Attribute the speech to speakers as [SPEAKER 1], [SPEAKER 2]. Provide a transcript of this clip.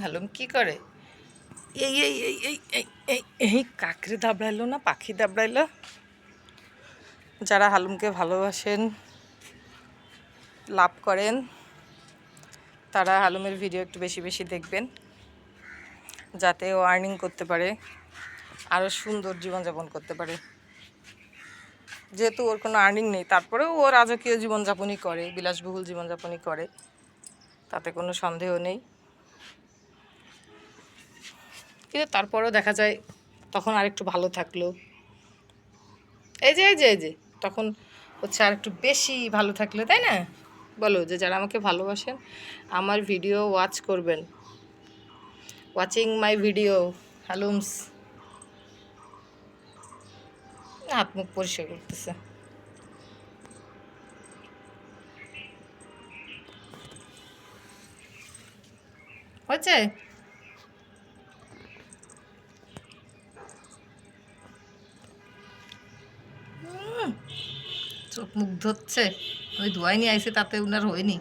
[SPEAKER 1] হালুম কি করে? এই এই এই এই এই এই এই কাকড়ে দাবড়াইলো না পাখি দাবড়াইলো। যারা হালুমকে ভালোবাসেন, লাভ করেন, তারা হালুমের ভিডিও একটু বেশি বেশি দেখবেন, যাতে ও আর্নিং করতে পারে, আরও সুন্দর জীবনযাপন করতে পারে। যেহেতু ওর কোনো আর্নিং নেই, তারপরেও ও রাজকীয় জীবনযাপনই করে, বিলাসবহুল জীবনযাপনই করে, তাতে কোনো সন্দেহ নেই। কিন্তু তারপরেও দেখা যায় তখন আরেকটু ভালো থাকলো, এই যে তখন হচ্ছে আর একটু বেশি ভালো থাকলে, তাই না? বলো, যে যারা আমাকে ভালোবাসেন আমার ভিডিও ওয়াচ করবেন, ওয়াচিং মাই ভিডিও হালুমস। হাত মুখ পরিষ্কার করতেছে। হয়েছে? চোখ মুখ ধরছে, ওই ধোয়াই নিয়ে আইসে, তাতে উনার হয়নি।